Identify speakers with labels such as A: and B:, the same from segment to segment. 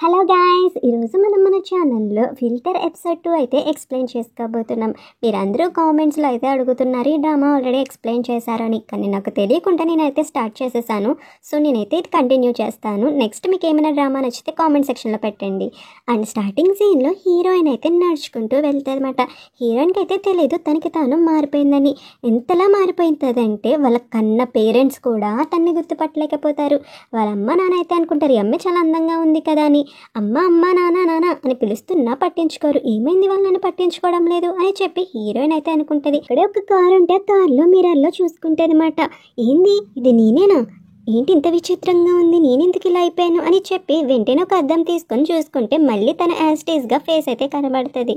A: Hello guys, ఈరోజు మనం మన ఛానల్లో ఫిల్టర్ ఎపిసోడ్ 2 అయితే ఎక్స్ప్లెయిన్ చేసుకోబోతున్నాం. మీరందరూ కామెంట్స్లో అయితే అడుగుతున్నారు ఈ డ్రామా ఆల్రెడీ ఎక్స్ప్లెయిన్ చేశారని. కానీ నాకు తెలియకుండా నేనైతే స్టార్ట్ చేసేసాను. సో నేనైతే ఇది కంటిన్యూ చేస్తాను. నెక్స్ట్ మీకు ఏమైనా డ్రామా నచ్చితే కామెంట్ సెక్షన్లో పెట్టండి. అండ్ స్టార్టింగ్ సీన్లో హీరోయిన్ అయితే నడుచుకుంటూ వెళ్తుంది అనమాట. హీరోయిన్కి అయితే తెలియదు తనకి తాను మారిపోయిందని. ఎంతలా మారిపోయిందంటే వాళ్ళ కన్న పేరెంట్స్ కూడా తన్ని గుర్తుపట్టలేకపోతారు. వాళ్ళ అమ్మ నాన్న అయితే అనుకుంటారు ఈ అమ్మాయి చాలా అందంగా ఉంది కదా అని. అమ్మ అమ్మ నాన్న నాన్న అని పిలుస్తున్నా పట్టించుకోరు. ఏమైంది వాళ్ళని పట్టించుకోవడం లేదు అని చెప్పి హీరోయిన్ అయితే అనుకుంటది. ఇక్కడే ఒక కారు ఉంటే ఆ కారులో మిర్రర్లో చూసుకుంటది అనమాట. ఏంది ఇది నేనేనా, ఏంటి ఇంత విచిత్రంగా ఉంది, నేను ఎందుకు ఇలా అయిపోయాను అని చెప్పి వెంటనే ఒక అద్దం తీసుకొని చూసుకుంటే మళ్ళీ తన యాస్టేజ్గా ఫేస్ అయితే కనబడుతుంది.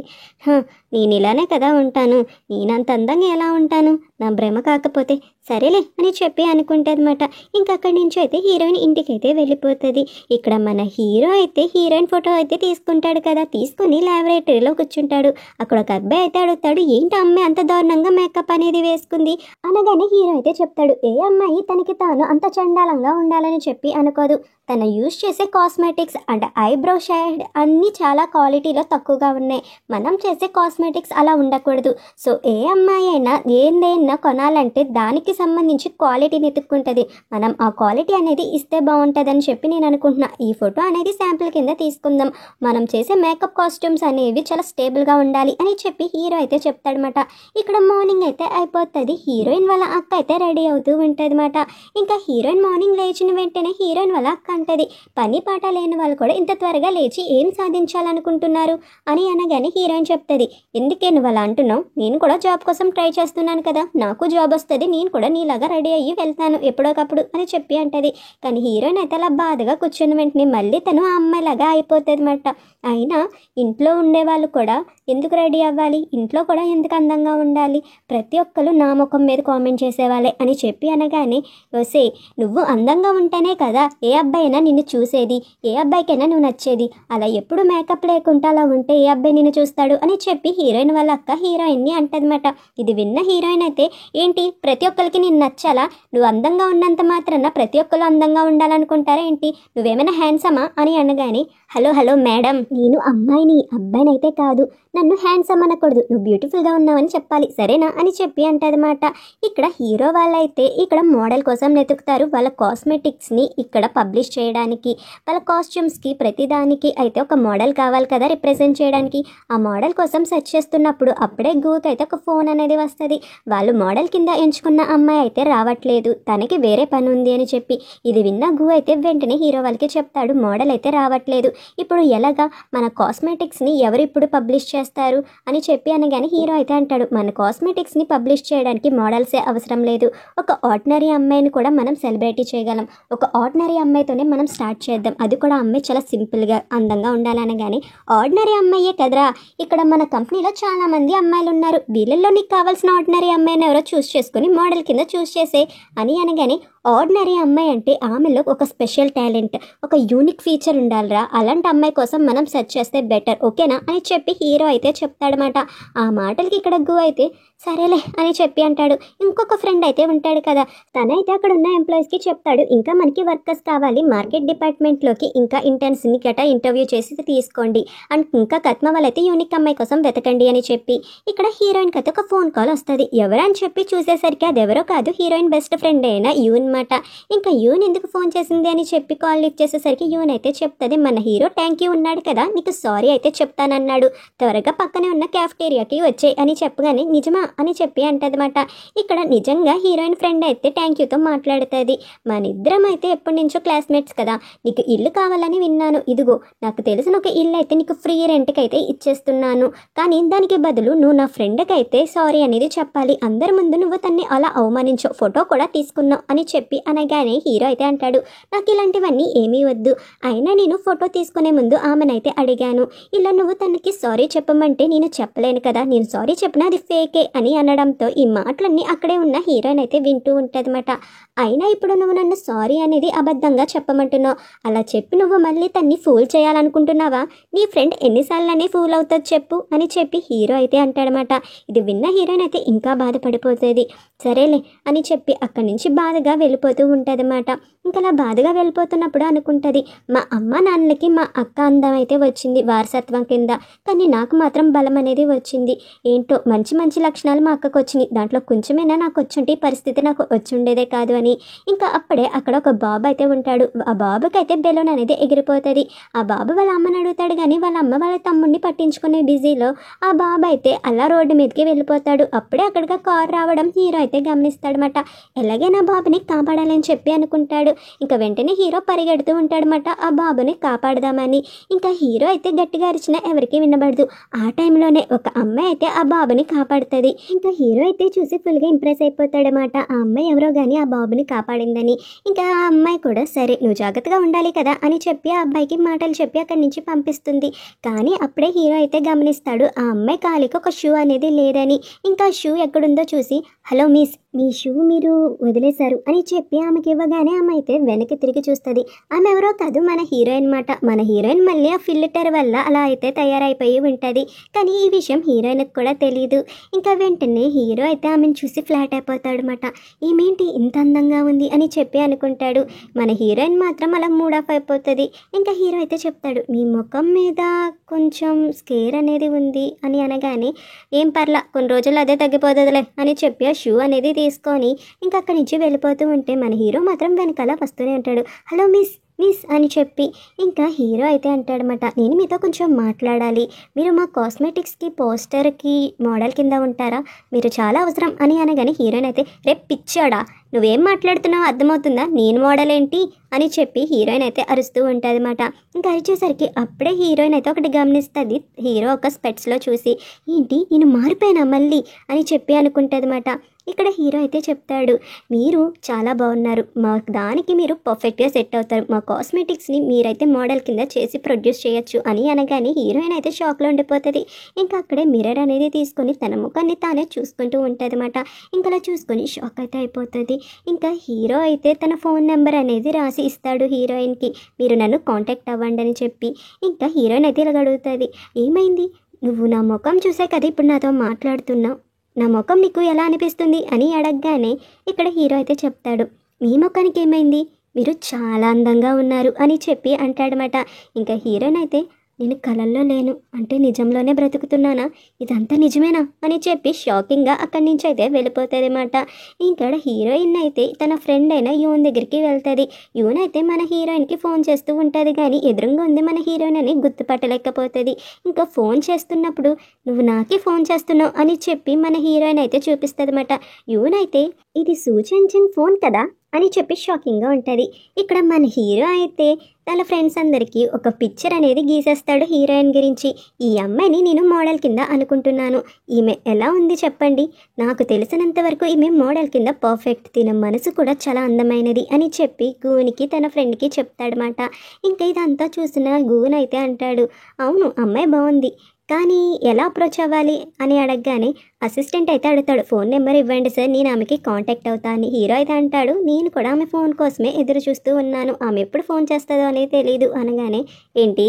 A: నేను ఇలానే కదా ఉంటాను, నేనంత అందంగా ఎలా ఉంటాను, నా భ్రమ కాకపోతే సరేలే అని చెప్పి అనుకుంటుంది అనమాట. ఇంకక్కడి నుంచి అయితే హీరోయిన్ ఇంటికి అయితే వెళ్ళిపోతుంది. ఇక్కడ మన హీరో అయితే హీరోయిన్ ఫోటో అయితే తీసుకుంటాడు కదా, తీసుకుని ల్యాబొరేటరీలో కూర్చుంటాడు. అక్కడ ఒక అబ్బాయి అయితే అడుగుతాడు ఏంటి అమ్మాయి అంత దారుణంగా మేకప్ అనేది వేసుకుంది అనగానే హీరో అయితే చెప్తాడు ఏ అమ్మాయి తనకి తాను అంత చండాలంగా ఉండాలని చెప్పి అనుకోదు. తను యూజ్ చేసే కాస్మెటిక్స్ అండ్ ఐబ్రో షేడ్ అన్నీ చాలా క్వాలిటీలో తక్కువగా ఉన్నాయి. మనం చేసే కాస్మెటిక్స్ అలా ఉండకూడదు. సో ఏ అమ్మాయి అయినా ఏందైనా కొనాలంటే దానికి సంబంధించి క్వాలిటీని ఎత్తుక్కుంటుంది. మనం ఆ క్వాలిటీ అనేది ఇస్తే బాగుంటుంది అని చెప్పి నేను అనుకుంటున్నా. ఈ ఫోటో అనేది శాంపుల్ కింద తీసుకుందాం. మనం చేసే మేకప్ కాస్ట్యూమ్స్ అనేవి చాలా స్టేబుల్గా ఉండాలి అని చెప్పి హీరో అయితే చెప్తాడనమాట. ఇక్కడ మార్నింగ్ అయితే అయిపోతుంది. హీరోయిన్ వాళ్ళ అక్క అయితే రెడీ అవుతూ ఉంటుంది అనమాట. ఇంకా హీరోయిన్ మార్నింగ్ లేచిన వెంటనే హీరోయిన్ వాళ్ళ అక్క అంటది పని పాట లేని వాళ్ళు కూడా ఇంత త్వరగా లేచి ఏం సాధించాలనుకుంటున్నారు అని అనగానే హీరోయిన్ చెప్తుంది ఎందుకే నువ్వు అలా అంటున్నావు, నేను కూడా జాబ్ కోసం ట్రై చేస్తున్నాను కదా, నాకు జాబ్ వస్తుంది, నేను కూడా నీలాగా రెడీ అయ్యి వెళ్తాను ఎప్పుడోకప్పుడు అని చెప్పి అంటది. కానీ హీరోయిన్ అయితే అలా బాధగా కూర్చున్న వెంటనే మళ్ళీ తను ఆ అమ్మాయిలాగా అయిపోతుంది అనమాట. అయినా ఇంట్లో ఉండేవాళ్ళు కూడా ఎందుకు రెడీ అవ్వాలి, ఇంట్లో కూడా ఎందుకు అందంగా ఉండాలి, ప్రతి ఒక్కరు నా ముఖం మీద కామెంట్ చేసేవాళ్ళే అని చెప్పి అనగానే ఓసే నువ్వు అందంగా ఉంటేనే కదా ఏ అబ్బాయినా నిన్ను చూసేది, ఏ అబ్బాయికైనా నువ్వు నచ్చేది, అలా ఎప్పుడు మేకప్ లేకుండా అలా ఉంటే ఏ అబ్బాయి నిన్ను చూస్తాడు అని చెప్పి హీరోయిన్ వాళ్ళ అక్క హీరోయిన్ని అంటదన్నమాట. ఇది విన్న హీరోయిన్ అయితే ఏంటి ప్రతి ఒక్కరికి నేను నచ్చాలా, నువ్వు అందంగా ఉన్నంత మాత్రాన ప్రతి ఒక్కరు అందంగా ఉండాలనుకుంటారా ఏంటి, నువ్వేమైనా హ్యాండ్సమా అని అనగానే హలో హలో మేడం, నేను అమ్మాయిని అబ్బాయిని అయితే కాదు, నన్ను హ్యాండ్సమ్ అనకూడదు, నువ్వు బ్యూటిఫుల్గా ఉన్నావని చెప్పాలి సరేనా అని చెప్పి అంటదన్నమాట. ఇక్కడ హీరో వాళ్ళైతే ఇక్కడ మోడల్ కోసం వెతుకుతారు. వాళ్ళ కాస్మెటిక్స్ని ఇక్కడ పబ్లిష్ చేయడానికి, వాళ్ళ కాస్ట్యూమ్స్కి ప్రతిదానికి అయితే ఒక మోడల్ కావాలి కదా రిప్రజెంట్ చేయడానికి. ఆ మోడల్ కోసం సెర్చ్ చేస్తున్నప్పుడు అప్పుడే గూకి అయితే ఒక ఫోన్ అనేది వస్తుంది. వాళ్ళు మోడల్ కింద ఎంచుకున్న అమ్మాయి అయితే రావట్లేదు, తనకి వేరే పని ఉంది అని చెప్పి. ఇది విన్న గూ అయితే వెంటనే హీరో వాళ్ళకి చెప్తాడు మోడల్ అయితే రావట్లేదు, ఇప్పుడు ఎలాగా మన కాస్మెటిక్స్ని ఎవరు ఇప్పుడు పబ్లిష్ చేస్తారు అని చెప్పి అనగానే హీరో అయితే అంటాడు మన కాస్మెటిక్స్ని పబ్లిష్ చేయడానికి మోడల్సే అవసరం లేదు, ఒక ఆర్డినరీ అమ్మాయిని కూడా మనం సెలబ్రిటీ చేయగలం, ఒక ఆర్డినరీ అమ్మాయితోనే మనం స్టార్ట్ చేద్దాం, అది కూడా అమ్మాయి చాలా సింపుల్గా అందంగా ఉండాలనగానే ఆర్డినరీ అమ్మాయే కదరా, ఇక్కడ మన కంపెనీలో చాలా మంది అమ్మాయిలు ఉన్నారు, వీళ్ళల్లో నీకు కావాల్సిన ఆర్డినరీ అమ్మాయిని ఎవరో చూస్ చేసుకుని మోడల్ కింద చూస్ చేసే అని అనగానే ఆర్డినరీ అమ్మాయి అంటే ఆమెలో ఒక స్పెషల్ టాలెంట్, ఒక యూనిక్ ఫీచర్ ఉండాలిరా, అలాంటి అమ్మాయి కోసం మనం సెర్చ్ చేస్తే బెటర్ ఓకేనా అని చెప్పి హీరో అయితే చెప్తాడనమాట. ఆ మాటలకి ఇక్కడ గూ అయితే సరేలే అని చెప్పి అంటాడు. ఇంకొక ఫ్రెండ్ అయితే ఉంటాడు కదా, తనైతే అక్కడ ఉన్న ఎంప్లాయీస్కి చెప్తాడు ఇంకా మనకి వర్కర్స్ కావాలి మార్కెట్ డిపార్ట్మెంట్లోకి, ఇంకా ఇంటర్న్స్ని గట్రా ఇంటర్వ్యూ చేసి తీసుకోండి అండ్ ఇంకా కత్మ వాళ్ళైతే యూనిక్ అమ్మాయి కోసం వెతకండి అని చెప్పి. ఇక్కడ హీరోయిన్కి అయితే ఒక ఫోన్ కాల్ వస్తుంది. ఎవరని చెప్పి చూసేసరికి అది ఎవరో కాదు హీరోయిన్ బెస్ట్ ఫ్రెండ్ అయినా యూన్ మాట. ఇంకా యూన్ ఎందుకు ఫోన్ చేసింది అని చెప్పి కాల్ లిఫ్ట్ చేసేసరికి యూన్ అయితే చెప్తుంది మన హీరో థ్యాంక్ యూ ఉన్నాడు కదా నీకు సారీ అయితే చెప్తానన్నాడు, త్వరగా పక్కనే ఉన్న క్యాఫ్టేరియాకి వచ్చాయి అని చెప్పగానే నిజమా అని చెప్పి అంటదన్నమాట. ఇక్కడ నిజంగా హీరోయిన్ ఫ్రెండ్ అయితే థ్యాంక్ యూతో మాట్లాడుతుంది. మన ఇద్దరం అయితే ఎప్పటి నుంచో క్లాస్మేట్స్ కదా, నీకు ఇల్లు కావాలని విన్నాను, ఇదిగో నాకు తెలిసిన ఒక ఇల్లు అయితే నీకు ఫ్రీ రెంట్కి అయితే ఇచ్చేస్తున్నాను, కానీ దానికి బదులు నువ్వు నా ఫ్రెండ్కి అయితే సారీ అనేది చెప్పాలి, అందరి ముందు నువ్వు తన్ని అలా అవమానించు, ఫోటో కూడా తీసుకున్నావు అని చెప్పి అనగానే హీరో అయితే అంటాడు నాకు ఇలాంటివన్నీ ఏమీ వద్దు, అయినా నేను ఫోటో తీసుకునే ముందు ఆమెనైతే అడిగాను, ఇలా నువ్వు తనకి సారీ చెప్పమంటే నేను చెప్పలేను కదా, నేను సారీ చెప్పినా అది ఫేకే అని అనడంతో ఈ మాటలన్నీ అక్కడే ఉన్న హీరోయిన్ అయితే వింటూ ఉంటుందన్నమాట. అయినా ఇప్పుడు నువ్వు నన్ను సారీ అనేది అబద్ధంగా చెప్పమంటున్నావు, అలా చెప్పి నువ్వు మళ్ళీ తన్ని ఫూల్ చేయాలనుకుంటున్నావా, నీ ఫ్రెండ్ ఎన్నిసార్లనే ఫూల్ అవుతుంది చెప్పు అని చెప్పి హీరో అయితే అంటాడనమాట. ఇది విన్న హీరోయిన్ అయితే ఇంకా బాధపడిపోతుంది. సరేలే అని చెప్పి అక్కడి నుంచి బాధగా వెళ్ళిపోతూ ఉంటుందన్నమాట. ఇంకా అలా బాధగా వెళ్ళిపోతున్నప్పుడు అనుకుంటుంది, మా అమ్మ నాన్నలకి మా అక్క అందం అయితే వచ్చింది వారసత్వం కింద, కానీ నాకు మాత్రం బలం అనేది వచ్చింది. ఏంటో మంచి మంచి లక్షణాలు మా అక్కకు వచ్చినాయి, దాంట్లో కొంచెమైనా నాకు వచ్చుంటే ఈ పరిస్థితి నాకు వచ్చి ఉండేదే కాదు అని. ఇంకా అప్పుడే అక్కడ ఒక బాబు అయితే ఉంటాడు. ఆ బాబుకి అయితే బెలూన్ అనేది ఎగిరిపోతుంది. ఆ బాబు వాళ్ళ అమ్మని అడుగుతాడు, కానీ వాళ్ళ అమ్మ వాళ్ళ తమ్ముడిని పట్టించుకునే బిజీలో ఆ బాబు అయితే అలా రోడ్డు మీదకి వెళ్ళిపోతాడు. అప్పుడే అక్కడికి కారు రావడం హీరో అయితే గమనిస్తాడనమాట. ఎలాగైనా బాబుని కాపాడాలని చెప్పి అనుకుంటాడు. ఇంకా వెంటనే హీరో పరిగెడుతూ ఉంటాడనమాట ఆ బాబుని కాపాడదామని. ఇంకా హీరో అయితే గట్టిగా అరిచినా ఎవరికి వినబడదు. ఆ టైంలోనే ఒక అమ్మాయి అయితే ఆ బాబుని కాపాడుతుంది. ఇంకా హీరో అయితే చూసి ఫుల్గా ఇంప్రెస్ అయిపోతాడనమాట. ఆ అమ్మాయి ఎవరో కానీ ఆ బాబుని కాపాడిందని. ఇంకా ఆ అమ్మాయి కూడా సరే నువ్వు జాగ్రత్తగా ఉండాలి కదా అని చెప్పి ఆ అబ్బాయికి మాటలు చెప్పి అక్కడి నుంచి పంపిస్తుంది. కానీ అప్పుడే హీరో అయితే గమనిస్తాడు ఆ అమ్మాయి కాలికి ఒక షూ అనేది లేదని. ఇంకా షూ ఎక్కడుందో చూసి, హలో మిస్, మీ షూ మీరు వదిలేశారు అని చెప్పి ఆమెకి ఇవ్వగానే ఆమె అయితే వెనక్కి తిరిగి చూస్తుంది. ఆమె ఎవరో కాదు, మన హీరోయిన్ మాట. మన హీరోయిన్ మళ్ళీ ఆ ఫిల్టర్ వల్ల అలా అయితే తయారైపోయి ఉంటుంది. కానీ ఈ విషయం హీరోయిన్కి కూడా తెలియదు. ఇంకా వెంటనే హీరో అయితే ఆమెను చూసి ఫ్లాట్ అయిపోతాడు అనమాట. ఈమెంటి ఇంత అందంగా ఉంది అని చెప్పి అనుకుంటాడు. మన హీరోయిన్ మాత్రం అలా మూడ్ ఆఫ్ అయిపోతుంది. ఇంకా హీరో అయితే చెప్తాడు, మీ ముఖం మీద కొంచెం స్కేర్ అనేది ఉంది అని అనగానే, ఏం పర్లా కొన్ని రోజులు అదే తగ్గిపోతుందిలే అని చెప్పి ఆ షూ అనేది తీసుకొని ఇంకా అక్కడి నుంచి వెళ్ళిపోతూ ఉంటే మన హీరో మాత్రం వెనకాల వస్తూనే ఉంటాడు. హలో మిస్ మిస్ అని చెప్పి ఇంకా హీరో అయితే అంటాడనమాట, నేను మీతో కొంచెం మాట్లాడాలి, మీరు మా కాస్మెటిక్స్కి పోస్టర్కి మోడల్ కింద ఉంటారా, మీరు చాలా అవసరం అని అనగానే హీరోయిన్ అయితే, రేపు పిచ్చాడా నువ్వేం మాట్లాడుతున్నావు అర్థమవుతుందా, నేను మోడల్ ఏంటి అని చెప్పి హీరోయిన్ అయితే అరుస్తూ ఉంటుంది అనమాట. ఇంకా అరిచేసరికి అప్పుడే హీరోయిన్ అయితే ఒకటి గమనిస్తుంది. హీరో ఒక స్పెట్స్లో చూసి, ఏంటి నేను మారిపోయినా మళ్ళీ అని చెప్పి అనుకుంటుంది అనమాట. ఇక్కడ హీరో అయితే చెప్తాడు, మీరు చాలా బాగున్నారు, మా దానికి మీరు పర్ఫెక్ట్గా సెట్ అవుతారు, మా కాస్మెటిక్స్ని మీరైతే మోడల్ కింద చేసి ప్రొడ్యూస్ చేయొచ్చు అని అనగానే హీరోయిన్ అయితే షాక్లో ఉండిపోతుంది. ఇంకా అక్కడే మిర్రర్ అనేది తీసుకొని తన ముఖాన్ని తానే చూసుకుంటూ ఉంటుంది అనమాట. ఇంకా అలా చూసుకొని షాక్ అయితే అయిపోతుంది. ఇంకా హీరో అయితే తన ఫోన్ నెంబర్ అనేది రాసి ఇస్తాడు హీరోయిన్కి, మీరు నన్ను కాంటాక్ట్ అవ్వండి అని చెప్పి. ఇంకా హీరోయిన్ అయితే ఇలా అడుగుతుంది, ఏమైంది, నువ్వు నా ముఖం చూసే కదా ఇప్పుడు నాతో మాట్లాడుతున్నావు, నా ముఖం నీకు ఎలా అనిపిస్తుంది అని అడగగానే ఇక్కడ హీరో అయితే చెప్తాడు, మీ ముఖానికి ఏమైంది, మీరు చాలా అందంగా ఉన్నారు అని చెప్పి అంటాడనమాట. ఇంకా హీరోయిన్ అయితే, నేను కలల్లో లేను అంటే నిజంలోనే బ్రతుకుతున్నానా, ఇదంతా నిజమేనా అని చెప్పి షాకింగ్గా అక్కడి నుంచి అయితే వెళ్ళిపోతుంది అన్నమాట. ఇక్కడ హీరోయిన్ అయితే తన ఫ్రెండ్ అయిన యూన్ దగ్గరికి వెళ్తుంది. యూన్ అయితే మన హీరోయిన్కి ఫోన్ చేస్తూ ఉంటుంది, కానీ ఎదురుగా ఉంది మన హీరోయిన్ అని గుర్తుపట్టలేకపోతుంది. ఇంకా ఫోన్ చేస్తున్నప్పుడు నువ్వు నాకే ఫోన్ చేస్తున్నావు అని చెప్పి మన హీరోయిన్ అయితే చూపిస్తుంది అన్నమాట. యూన్ అయితే ఇది సూచించిన ఫోన్ కదా అని చెప్పి షాకింగ్గా ఉంటుంది. ఇక్కడ మన హీరో అయితే తన ఫ్రెండ్స్ అందరికీ ఒక పిక్చర్ అనేది గీసేస్తాడు హీరోయిన్ గురించి. ఈ అమ్మాయిని నేను మోడల్ కింద అనుకుంటున్నాను, ఈమె ఎలా ఉంది చెప్పండి, నాకు తెలిసినంత వరకు ఈమె మోడల్ కింద పర్ఫెక్ట్, తిన మనసు కూడా చాలా అందమైనది అని చెప్పి గూనికి తన ఫ్రెండ్కి చెప్తాడనమాట. ఇంకా ఇదంతా చూసిన గూన్ అయితే అంటాడు, అవును అమ్మాయి బాగుంది, కానీ ఎలా అప్రోచ్ అవ్వాలి అని అడగగానే అసిస్టెంట్ అయితే అడుగుతాడు, ఫోన్ నెంబర్ ఇవ్వండి సార్, నేను ఆమెకి కాంటాక్ట్ అవుతాను. హీరో అయితే అంటాడు, నేను కూడా ఆమె ఫోన్ కోసమే ఎదురు చూస్తూ ఉన్నాను, ఆమె ఎప్పుడు ఫోన్ చేస్తుందో అనేది తెలీదు అనగానే, ఏంటి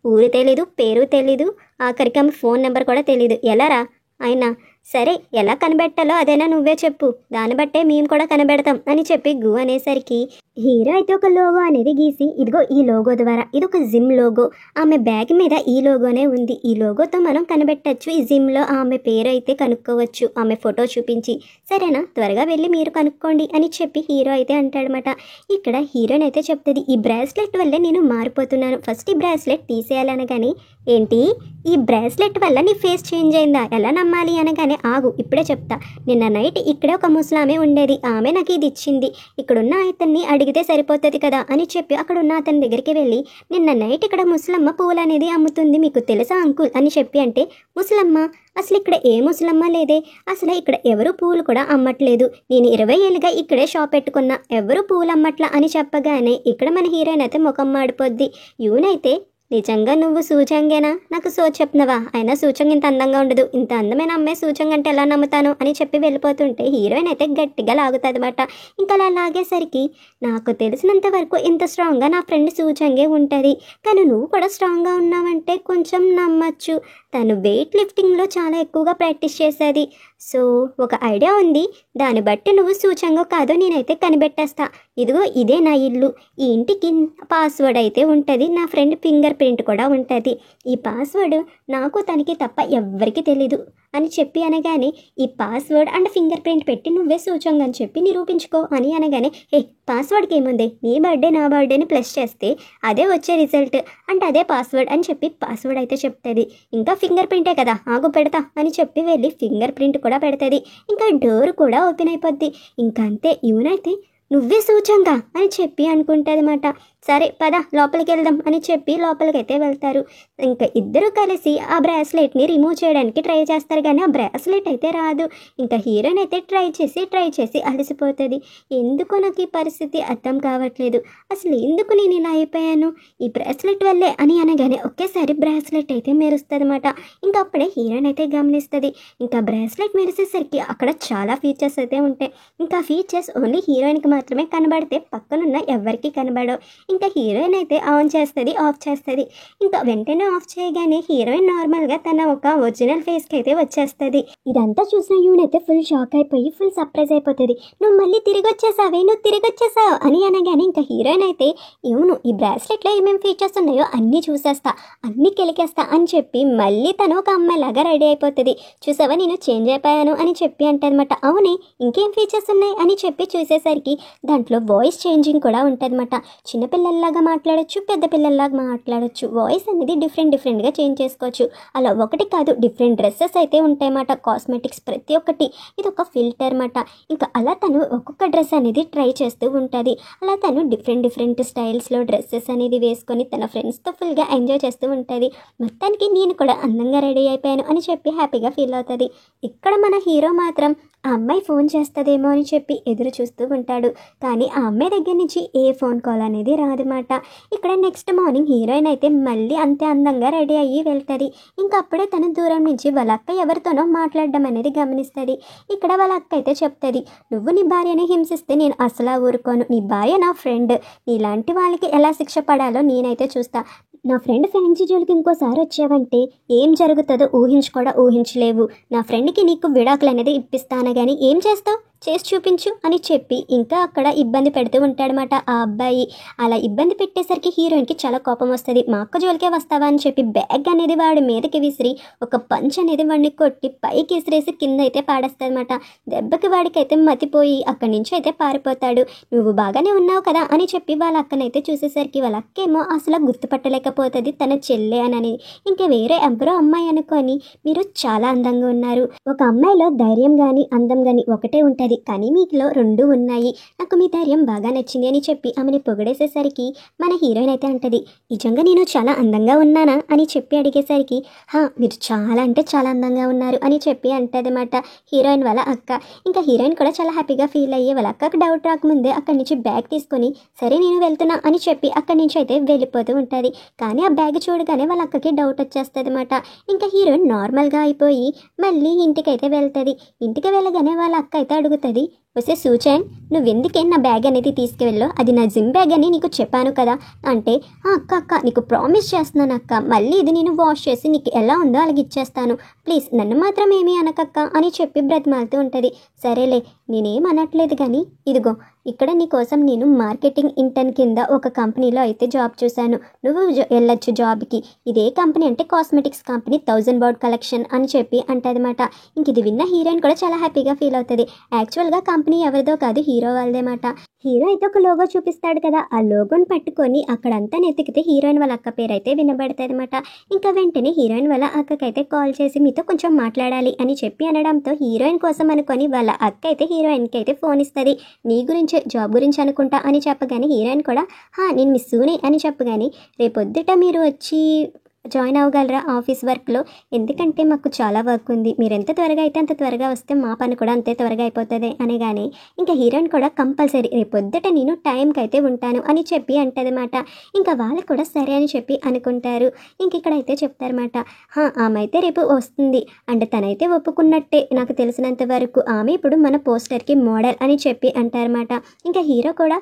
A: ఊరు తెలీదు, పేరు తెలీదు, ఆఖరికి ఆమె ఫోన్ నెంబర్ కూడా తెలీదు, ఎలారా అయినా సరే ఎలా కనిపెట్టాలో అదైనా నువ్వే చెప్పు, దాన్ని బట్టే మేము కూడా కనిపెడతాం అని చెప్పి గు అనేసరికి హీరో అయితే ఒక లోగో అనేది గీసి, ఇదిగో ఈ లోగో ద్వారా, ఇది ఒక జిమ్ లోగో, ఆమె బ్యాగ్ మీద ఈ లోగోనే ఉంది, ఈ లోగోతో మనం కనిపెట్టచ్చు ఈ జిమ్లో ఆమె పేరు అయితే కనుక్కోవచ్చు, ఆమె ఫోటో చూపించి, సరేనా త్వరగా వెళ్ళి మీరు కనుక్కోండి అని చెప్పి హీరో అయితే అంటాడనమాట. ఇక్కడ హీరోయిన్ అయితే చెప్తుంది, ఈ బ్రాస్లెట్ వల్లే నేను మారిపోతున్నాను, ఫస్ట్ ఈ బ్రాస్లెట్ తీసేయాలనగానే, ఏంటి ఈ బ్రాస్లెట్ వల్ల నీ ఫేస్ చేంజ్ అయిందా, ఎలా నమ్మాలి అనగానే, ఆగు ఇప్పుడే చెప్తా, నిన్న నైట్ ఇక్కడే ఒక ముసలామె ఉండేది, ఆమె నాకు ఇది ఇచ్చింది, ఇక్కడున్న అతన్ని అడిగితే సరిపోతుంది కదా అని చెప్పి అక్కడున్న అతని దగ్గరికి వెళ్ళి, నిన్న నైట్ ఇక్కడ ముసలమ్మ పువ్వులు అనేది అమ్ముతుంది, మీకు తెలుసా అంకుల్ అని చెప్పి అంటే, ముసలమ్మ అసలు ఇక్కడ ఏ ముసలమ్మ లేదే, అసలు ఇక్కడ ఎవరు పువ్వులు కూడా అమ్మట్లేదు, నేను 20 ఏళ్ళుగా ఇక్కడే షాప్ పెట్టుకున్నా, ఎవరు పువ్వులు అమ్మట్లా అని చెప్పగానే ఇక్కడ మన హీరోయిన్ అయితే ముఖం మాడిపోద్ది. యూనైతే, నిజంగా నువ్వు సూచంగేనా, నాకు చెప్తున్నావా, అయినా సూచంగ ఇంత అందంగా ఉండదు, ఇంత అందమైన అమ్మాయి సూచంగ అంటే ఎలా నమ్ముతాను అని చెప్పి వెళ్ళిపోతుంటే హీరోయిన్ అయితే గట్టిగా లాగుతుంది అనమాట. ఇంకా అలా లాగేసరికి, నాకు తెలిసినంత వరకు ఇంత స్ట్రాంగ్గా నా ఫ్రెండ్ సూచంగే ఉంటుంది, కానీ నువ్వు కూడా స్ట్రాంగ్గా ఉన్నావంటే కొంచెం నమ్మచ్చు, తను వెయిట్ లిఫ్టింగ్లో చాలా ఎక్కువగా ప్రాక్టీస్ చేసేది, సో ఒక ఐడియా ఉంది, దాన్ని బట్టి నువ్వు సూచంగా కాదో నేనైతే కనిపెట్టేస్తా. ఇదిగో ఇదే నా ఇల్లు, ఈ ఇంటికి పాస్వర్డ్ అయితే ఉంటుంది, నా ఫ్రెండ్ ఫింగర్ ప్రింట్ కూడా ఉంటుంది. ఈ పాస్వర్డ్ నాకు తనకి తప్ప ఎవ్వరికీ తెలీదు అని చెప్పి అనగానే, ఈ పాస్వర్డ్ అండ్ ఫింగర్ ప్రింట్ పెట్టి నువ్వే సూచంగా అని చెప్పి నిరూపించుకో అని అనగానే, పాస్వర్డ్కి ఏముంది, నీ బర్త్డే నా బర్త్డేని ప్లస్ చేస్తే అదే వచ్చే రిజల్ట్ అంటే అదే పాస్వర్డ్ అని చెప్పి పాస్వర్డ్ అయితే చెప్తుంది. ఇంకా ఫింగర్ ప్రింటే కదా, ఆగు పెడతా అని చెప్పి వెళ్ళి ఫింగర్ ప్రింట్ కూడా పెడుతుంది. ఇంకా డోర్ కూడా ఓపెన్ అయిపోద్ది. ఇంకా అంతే, ఇవనైతే నువ్వే సూచంగా అని చెప్పి అనుకుంటుంది. సరే పద లోపలికి వెళ్దాం అని చెప్పి లోపలికైతే వెళ్తారు. ఇంకా ఇద్దరు కలిసి ఆ బ్రాస్లెట్ని రిమూవ్ చేయడానికి ట్రై చేస్తారు, కానీ ఆ బ్రాస్లెట్ అయితే రాదు. ఇంకా హీరోయిన్ అయితే ట్రై చేసి అలసిపోతుంది. ఎందుకో నాకు ఈ పరిస్థితి అర్థం కావట్లేదు, అసలు ఎందుకు నేను ఇలా అయిపోయాను, ఈ బ్రాస్లెట్ వల్లే అని అనగానే ఒకేసారి బ్రాస్లెట్ అయితే మెరుస్తుంది అన్నమాట. ఇంకా అప్పుడే హీరోయిన్ అయితే గమనిస్తుంది. ఇంకా బ్రాస్లెట్ మెరిసేసరికి అక్కడ చాలా ఫీచర్స్ అయితే ఉంటాయి. ఇంకా ఫీచర్స్ ఓన్లీ హీరోయిన్కి మాత్రమే కనబడితే పక్కనున్న ఎవరికి కనబడవు. ఇంకా హీరోయిన్ అయితే ఆన్ చేస్తుంది, ఆఫ్ చేస్తుంది. ఇంకా వెంటనే ఆఫ్ చేయగానే హీరోయిన్ నార్మల్గా తన ఒక ఒరిజినల్ ఫేస్కి అయితే వచ్చేస్తుంది. ఇదంతా చూసిన యూనైతే ఫుల్ షాక్ అయిపోయి ఫుల్ సర్ప్రైజ్ అయిపోతుంది. నువ్వు మళ్ళీ తిరిగి వచ్చేసావు అని అనగానే ఇంకా హీరోయిన్ అయితే, అవును, ఈ బ్రాస్లెట్లో ఏమేమి ఫీచర్స్ ఉన్నాయో అన్నీ చూసేస్తా, అన్నీ కెలికేస్తా అని చెప్పి మళ్ళీ తను ఒక అమ్మాయిలాగా రెడీ అయిపోతుంది. చూసావా నేను చేంజ్ అయిపోయాను అని చెప్పి అంటదన్నమాట. అవునే, ఇంకేం ఫీచర్స్ ఉన్నాయి అని చెప్పి చూసేసరికి దాంట్లో వాయిస్ చేంజింగ్ కూడా ఉంటుందన్నమాట. చిన్నపిల్లల్లాగా మాట్లాడచ్చు, పెద్ద పిల్లల్లాగా మాట్లాడచ్చు, వాయిస్ అనేది డిఫరెంట్గా చేంజ్ చేసుకోవచ్చు. అలా ఒకటి కాదు, డిఫరెంట్ డ్రెస్సెస్ అయితే ఉంటాయన్నమాట, కాస్మెటిక్స్ ప్రతి ఒక్కటి. ఇది ఒక ఫిల్టర్ అన్నమాట. ఇంకా అలా తను ఒక్కొక్క డ్రెస్ అనేది ట్రై చేస్తూ ఉంటుంది. అలా తను డిఫరెంట్ స్టైల్స్లో డ్రెస్సెస్ అనేది వేసుకొని తన ఫ్రెండ్స్తో ఫుల్గా ఎంజాయ్ చేస్తూ ఉంటుంది. మొత్తానికి నేను కూడా అందంగా రెడీ అయిపోయాను అని చెప్పి హ్యాపీగా ఫీల్ అవుతుంది. ఇక్కడ మన హీరో మాత్రం ఆ అమ్మాయి ఫోన్ చేస్తుందేమో అని చెప్పి ఎదురు చూస్తూ ఉంటాడు. కానీ ఆ అమ్మాయి దగ్గర నుంచి ఏ ఫోన్ కాల్ అనేది రాదన్నమాట. ఇక్కడ నెక్స్ట్ మార్నింగ్ హీరోయిన్ అయితే మళ్ళీ అంతే అందంగా రెడీ అయ్యి వెళ్తుంది. ఇంకా అప్పుడే తన దూరం నుంచి వాళ్ళ అక్క ఎవరితోనో మాట్లాడడం అనేది గమనిస్తుంది. ఇక్కడ వాళ్ళ అక్క అయితే చెప్తుంది, నువ్వు నీ భార్యని హింసిస్తే నేను అసలు ఊరుకోను, నీ భార్య నా ఫ్రెండ్, నీలాంటి వాళ్ళకి ఎలా శిక్ష పడాలో నేనైతే చూస్తా. నా ఫ్రెండ్ ఫ్యాన్సీ జోలికి ఇంకోసారి వచ్చావంటే ఏం జరుగుతుందో ఊహించలేవు. నా ఫ్రెండ్కి నీకు విడాకులు అనేది ఇప్పిస్తాను, కానీ ఏం చేస్తావు, చేసి చూపించు అని చెప్పి ఇంకా అక్కడ ఇబ్బంది పెడుతూ ఉంటాడనమాట ఆ అబ్బాయి. అలా ఇబ్బంది పెట్టేసరికి హీరోయిన్కి చాలా కోపం వస్తుంది. మా అక్క జోలికే వస్తావా అని చెప్పి బ్యాగ్ అనేది వాడి మీదకి విసిరి ఒక పంచ్ అనేది వాడిని కొట్టి పైకి విసిరేసి కింద అయితే పాడేస్తుంది అనమాట. దెబ్బకి వాడికైతే మతిపోయి అక్కడి నుంచి అయితే పారిపోతాడు. నువ్వు బాగానే ఉన్నావు కదా అని చెప్పి వాళ్ళ అక్కనైతే చూసేసరికి వాళ్ళ అక్కేమో అసలు గుర్తుపట్టలేకపోతుంది తన చెల్లె అని. ఇంకా వేరే ఎవరో అమ్మాయి అనుకొని, మీరు చాలా అందంగా ఉన్నారు, ఒక అమ్మాయిలో ధైర్యం కానీ అందం కానీ ఒకటే ఉంటుంది, కానీ మీలో రెండు ఉన్నాయి, నాకు మీ ధైర్యం బాగా నచ్చింది అని చెప్పి ఆమెని పొగిడేసేసరికి మన హీరోయిన్ అయితే అంటది, నిజంగా నేను చాలా అందంగా ఉన్నానా అని చెప్పి అడిగేసరికి, మీరు చాలా అంటే చాలా అందంగా ఉన్నారు అని చెప్పి అంటదన్నమాట హీరోయిన్ వాళ్ళ అక్క. ఇంకా హీరోయిన్ కూడా చాలా హ్యాపీగా ఫీల్ అయ్యి వాళ్ళ అక్కకు డౌట్ రాకముందే అక్కడి నుంచి బ్యాగ్ తీసుకొని, సరే నేను వెళ్తున్నా అని చెప్పి అక్కడి నుంచి అయితే వెళ్ళిపోతూ ఉంటుంది. కానీ ఆ బ్యాగ్ చూడగానే వాళ్ళ అక్కకి డౌట్ వచ్చేస్తుంది అనమాట. ఇంకా హీరోయిన్ నార్మల్గా అయిపోయి మళ్ళీ ఇంటికైతే వెళ్తుంది. ఇంటికి వెళ్ళగానే వాళ్ళ అక్క అయితే అడుగుతుంది, వస్తే సూచన్, నువ్వెందుకే నా బ్యాగ్ అనేది తీసుకువెళ్ళు, అది నా జిమ్ బ్యాగ్ అని నీకు చెప్పాను కదా అంటే, అక్క నీకు ప్రామిస్ చేస్తున్నాను అక్క, మళ్ళీ ఇది నేను వాష్ చేసి నీకు ఎలా ఉందో అలాగే ఇచ్చేస్తాను, ప్లీజ్ నన్ను మాత్రం ఏమీ అనకక్క అని చెప్పి బ్రతిమాలుతూ ఉంటుంది. సరేలే నేనేం అనట్లేదు, కానీ ఇదిగో ఇక్కడ నీకోసం నేను మార్కెటింగ్ ఇంటర్న్ కింద ఒక కంపెనీలో అయితే జాబ్ చూశాను, నువ్వు వెళ్ళొచ్చు జాబ్కి, ఇదే కంపెనీ అంటే కాస్మెటిక్స్ కంపెనీ 1000 బర్డ్ కలెక్షన్ అని చెప్పి అంటదన్నమాట. ఇంక ఇది విన్న హీరోయిన్ కూడా చాలా హ్యాపీగా ఫీల్ అవుతుంది. యాక్చువల్గా కంపెనీ ఎవరిదో కాదు, హీరో వాళ్ళదేమాట. హీరో అయితే ఒక లోగో చూపిస్తాడు కదా, ఆ లోగోని పట్టుకొని అక్కడంతా నెతికితే హీరోయిన్ వాళ్ళ అక్క పేరు అయితే వినబడుతుంది అనమాట. ఇంకా వెంటనే హీరోయిన్ వాళ్ళ అక్కకైతే కాల్ చేసి మీతో కొంచెం మాట్లాడాలి అని చెప్పి అనడంతో హీరోయిన్ కోసం అనుకొని వాళ్ళ అక్క అయితే హీరోయిన్కి అయితే ఫోన్ ఇస్తుంది. నీ గురించి జాబ్ గురించి అనుకుంటా అని చెప్పగానే హీరోయిన్ కూడా నేను మిస్సూనే అని చెప్పగానే, రేపొద్దుట మీరు వచ్చి జాయిన్ అవ్వగలరా ఆఫీస్ వర్క్లో, ఎందుకంటే మాకు చాలా వర్క్ ఉంది, మీరు ఎంత త్వరగా అయితే అంత త్వరగా వస్తే మా పని కూడా అంతే త్వరగా అయిపోతుంది అనగానే ఇంకా హీరోయిన్ కూడా కంపల్సరీ రేపొద్దుట నేను టైంకి అయితే ఉంటాను అని చెప్పి అంటదన్నమాట. ఇంకా వాళ్ళు కూడా సరే అని చెప్పి అనుకుంటారు. ఇంక ఇక్కడైతే చెప్తారన్నమాట, ఆమె అయితే రేపు వస్తుంది అంటే తనైతే ఒప్పుకున్నట్టే, నాకు తెలిసినంత వరకు ఆమె ఇప్పుడు మన పోస్టర్కి మోడల్ అని చెప్పి అంటారన్నమాట. ఇంకా హీరో కూడా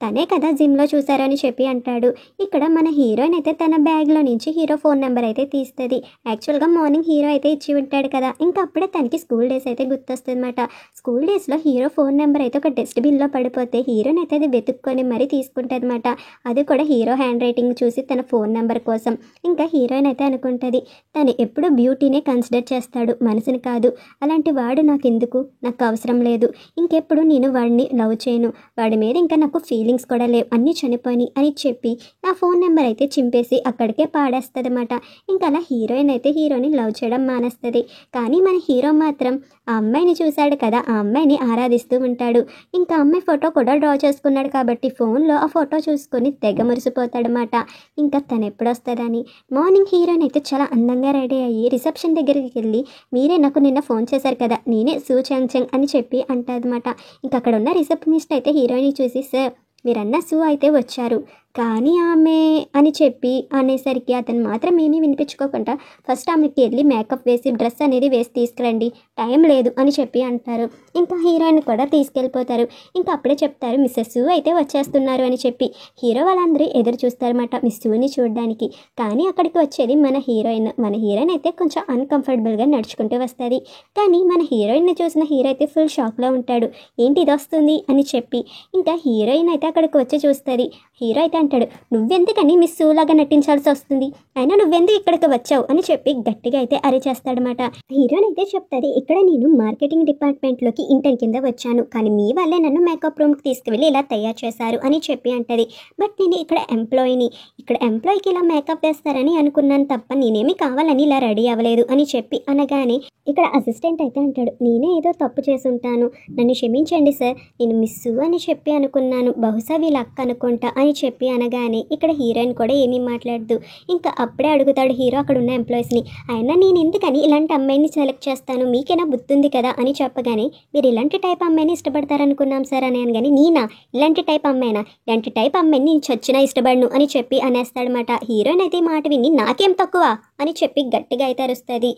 A: తనే కదా జిమ్లో చూసారని చెప్పి అంటాడు. ఇక్కడ మన హీరోయిన్ అయితే తన బ్యాగ్లో నుంచి హీరో ఫోన్ నెంబర్ అయితే తీస్తుంది. యాక్చువల్గా మార్నింగ్ హీరో అయితే ఇచ్చి ఉంటాడు కదా, ఇంకా అప్పుడే తనకి స్కూల్ డేస్ అయితే గుర్తొస్తుంది అనమాట. స్కూల్ డేస్లో హీరో ఫోన్ నెంబర్ అయితే ఒక డస్ట్బిన్లో పడిపోతే హీరోని అయితే అది వెతుక్కొని మరీ తీసుకుంటుంది అనమాట. అది కూడా హీరో హ్యాండ్ రైటింగ్ చూసి తన ఫోన్ నెంబర్ కోసం. ఇంకా హీరోయిన్ అయితే అనుకుంటుంది, తను ఎప్పుడూ బ్యూటీనే కన్సిడర్ చేస్తాడు, మనసుని కాదు. అలాంటి వాడు నాకు ఎందుకు, నాకు అవసరం లేదు, ఇంకెప్పుడు నేను వాడిని లవ్ చేయను, వాడి మీద ఇంకా నాకు ఫీలింగ్స్ కూడా లేవు, అన్నీ చనిపోయినాయి అని చెప్పి నా ఫోన్ నెంబర్ అయితే చింపేసి అక్కడికే పాడేస్తుంది అన్నమాట. ఇంకా అలా హీరోయిన్ అయితే హీరోని లవ్ చేయడం మానేస్తుంది. కానీ మన హీరో మాత్రం ఆ అమ్మాయిని చూశాడు కదా, ఆ అమ్మాయిని ఆరాధిస్తూ ఉంటాడు. ఇంకా అమ్మాయి ఫోటో కూడా డ్రా చేసుకున్నాడు కాబట్టి ఫోన్లో ఆ ఫోటో చూసుకొని తెగ మురిసిపోతాడనమాట. ఇంకా తను ఎప్పుడు వస్తుందని మార్నింగ్ హీరోయిన్ అయితే చాలా అందంగా రెడీ అయ్యి రిసెప్షన్ దగ్గరికి వెళ్ళి, మీరే నాకు నిన్న ఫోన్ చేశారు కదా, నేనే సూ చెంగ్ చెంగ్ అని చెప్పి అంటాదన్నమాట. ఇంకా అక్కడ ఉన్న రిసెప్షనిస్ట్ అయితే హీరోయిన్ చూసి, సార్ మీరన్న సూ అయితే వచ్చారు, కానీ ఆమె అని చెప్పి అనేసరికి అతను మాత్రం ఏమీ వినిపించుకోకుండా ఫస్ట్ ఆమెకి వెళ్ళి మేకప్ వేసి డ్రెస్ అనేది వేసి తీసుకురండి, టైం లేదు అని చెప్పి అంటారు. ఇంకా హీరోయిన్ కూడా తీసుకెళ్ళిపోతారు. ఇంకా అప్పుడే చెప్తారు మిస్సెస్ సూ అయితే వచ్చేస్తున్నారు అని చెప్పి. హీరో వాళ్ళందరూ ఎదురు చూస్తారన్నమాట మిస్ సూని చూడడానికి. కానీ అక్కడికి వచ్చేది మన హీరోయిన్. మన హీరోయిన్ అయితే కొంచెం అన్కంఫర్టబుల్గా నడుచుకుంటూ వస్తుంది. కానీ మన హీరోయిన్ని చూసిన హీరో అయితే ఫుల్ షాక్లో ఉంటాడు, ఏంటి ఇది వస్తుంది అని చెప్పి. ఇంకా హీరోయిన్ అయితే అక్కడికి వచ్చి చూస్తుంది. హీరో అయితే అంటాడు, నువ్వెందుకని మిస్ సూ లాగా నటించాల్సి వస్తుంది, అయినా నువ్వెందుకు ఇక్కడికి వచ్చావు అని చెప్పి గట్టిగా అయితే అరిచేస్తాడనమాట. హీరోయిన్ అయితే చెప్తుంది, ఇక్కడ నేను మార్కెటింగ్ డిపార్ట్మెంట్లోకి ఇంటర్న్ కింద వచ్చాను, కానీ మీ వాళ్ళే నన్ను మేకప్ రూమ్కి తీసుకువెళ్ళి ఇలా తయారు చేశారు అని చెప్పి అంటది. బట్ నేను ఇక్కడ ఎంప్లాయీని, ఇక్కడ ఎంప్లాయీకి ఇలా మేకప్ వేస్తారని అనుకున్నాను తప్ప నేనేమి కావాలని ఇలా రెడీ అవ్వలేదు అని చెప్పి అనగానే ఇక్కడ అసిస్టెంట్ అయితే అంటాడు, నేనే ఏదో తప్పు చేసుంటాను, నన్ను క్షమించండి సార్, నేను మిస్ సూ అని చెప్పి అనుకున్నాను, బహుశా వీళ్ళ అక్క అనుకుంటా అని చెప్పి అనగానే ఇక్కడ హీరోయిన్ కూడా ఏమీ మాట్లాడదు. ఇంకా అప్పుడే అడుగుతాడు హీరో అక్కడ ఉన్న ఎంప్లాయీస్ని, అయినా నేను ఎందుకని ఇలాంటి అమ్మాయిని సెలెక్ట్ చేస్తాను, మీకైనా బుద్ధుంది కదా అని చెప్పగానే, మీరు ఇలాంటి టైప్ అమ్మాయిని ఇష్టపడతారనుకున్నాం సార్ అని అనగానే, నేనా ఇలాంటి టైప్ అమ్మాయినా, ఇలాంటి టైప్ అమ్మాయిని నేను చచ్చినా ఇష్టపడను అని చెప్పి అనేస్తాడనమాట. హీరోయిన్ అయితే మాట విని నాకేం తక్కువ అని చెప్పి గట్టిగా అయితే అరుస్తుంది.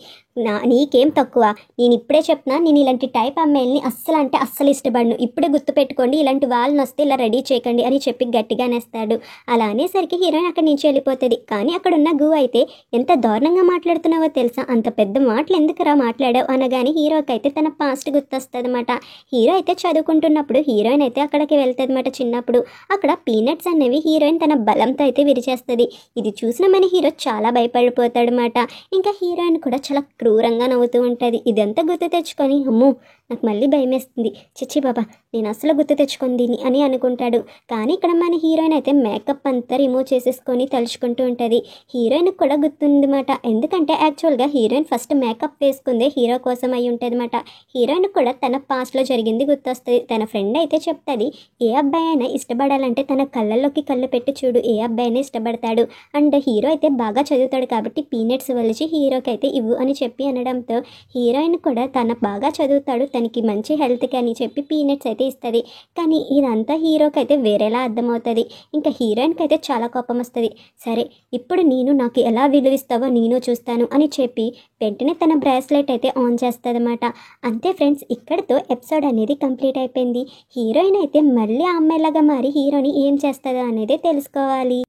A: నీకేం తక్కువ, నేను ఇప్పుడే చెప్తున్నా, నేను ఇలాంటి టైప్ అమ్మాయిల్ని అస్సలు అంటే అస్సలు ఇష్టపడను, ఇప్పుడే గుర్తుపెట్టుకోండి, ఇలాంటి వాళ్ళని వస్తే ఇలా రెడీ చేయకండి అని చెప్పి గట్టిగా అనేస్తాడు. అలా అనేసరికి హీరోయిన్ అక్కడి నుంచి వెళ్ళిపోతుంది. కానీ అక్కడ ఉన్న గు అయితే, ఎంత దారుణంగా మాట్లాడుతున్నావో తెలుసా, అంత పెద్ద మాటలు ఎందుకురా మాట్లాడావు అనగానే హీరోకి అయితే తన పాస్ట్ గుర్తొస్తుంది అనమాట. హీరో అయితే చదువుకుంటున్నప్పుడు హీరోయిన్ అయితే అక్కడికి వెళ్తుంది అనమాట. చిన్నప్పుడు అక్కడ పీనట్స్ అనేవి హీరోయిన్ తన బలంతో అయితే విరిచేస్తుంది. ఇది చూసిన మన హీరో చాలా భయపడిపోతాడు అనమాట. ఇంకా హీరోయిన్ కూడా చాలా క్రూరంగా నవ్వుతూ ఉంటుంది. ఇదంతా గుర్తు తెచ్చుకొని, అమ్మో నాకు మళ్ళీ భయం వేస్తుంది, చిచ్చి బాబా నేను అసలు గుర్తు తెచ్చుకొని దీన్ని అని అనుకుంటాడు. కానీ ఇక్కడ మన హీరోయిన్ అయితే మేకప్ అంతా రిమూవ్ చేసేసుకొని తలుచుకుంటూ ఉంటుంది. హీరోయిన్కి కూడా గుర్తుందన్నమాట, ఎందుకంటే యాక్చువల్గా హీరోయిన్ ఫస్ట్ మేకప్ వేసుకుందే హీరో కోసం అయి ఉంటుంది అనమాట. హీరోయిన్ కూడా తన పాస్ట్లో జరిగింది గుర్తొస్తుంది. తన ఫ్రెండ్ అయితే చెప్తుంది, ఏ అబ్బాయి అయినా ఇష్టపడాలంటే తన కళ్ళల్లోకి కళ్ళు పెట్టి చూడు, ఏ అబ్బాయి అయినా ఇష్టపడతాడు. అండ్ హీరో అయితే బాగా చదువుతాడు కాబట్టి పీనట్స్ వలిచి హీరోకి అయితే ఇవ్వు అని చెప్పి అనడంతో హీరోయిన్ కూడా తన బాగా చదువుతాడు, తనకి మంచి హెల్త్కి అని చెప్పి పీనట్స్ అయితే ఇస్తుంది. కానీ ఇదంతా హీరోకి అయితే వేరేలా అర్థమవుతుంది. ఇంకా హీరోయిన్కి అయితే చాలా కోపం వస్తుంది. సరే ఇప్పుడు నాకు ఎలా విలువిస్తావో నేను చూస్తాను అని చెప్పి వెంటనే తన బ్రాస్లెట్ అయితే ఆన్ చేస్తుంది అన్నమాట. అంతే ఫ్రెండ్స్, ఇక్కడితో ఎపిసోడ్ అనేది కంప్లీట్ అయిపోయింది. హీరోయిన్ అయితే మళ్ళీ ఆ అమ్మాయిలాగా మారి హీరోని ఏం చేస్తుందో అనేది తెలుసుకోవాలి.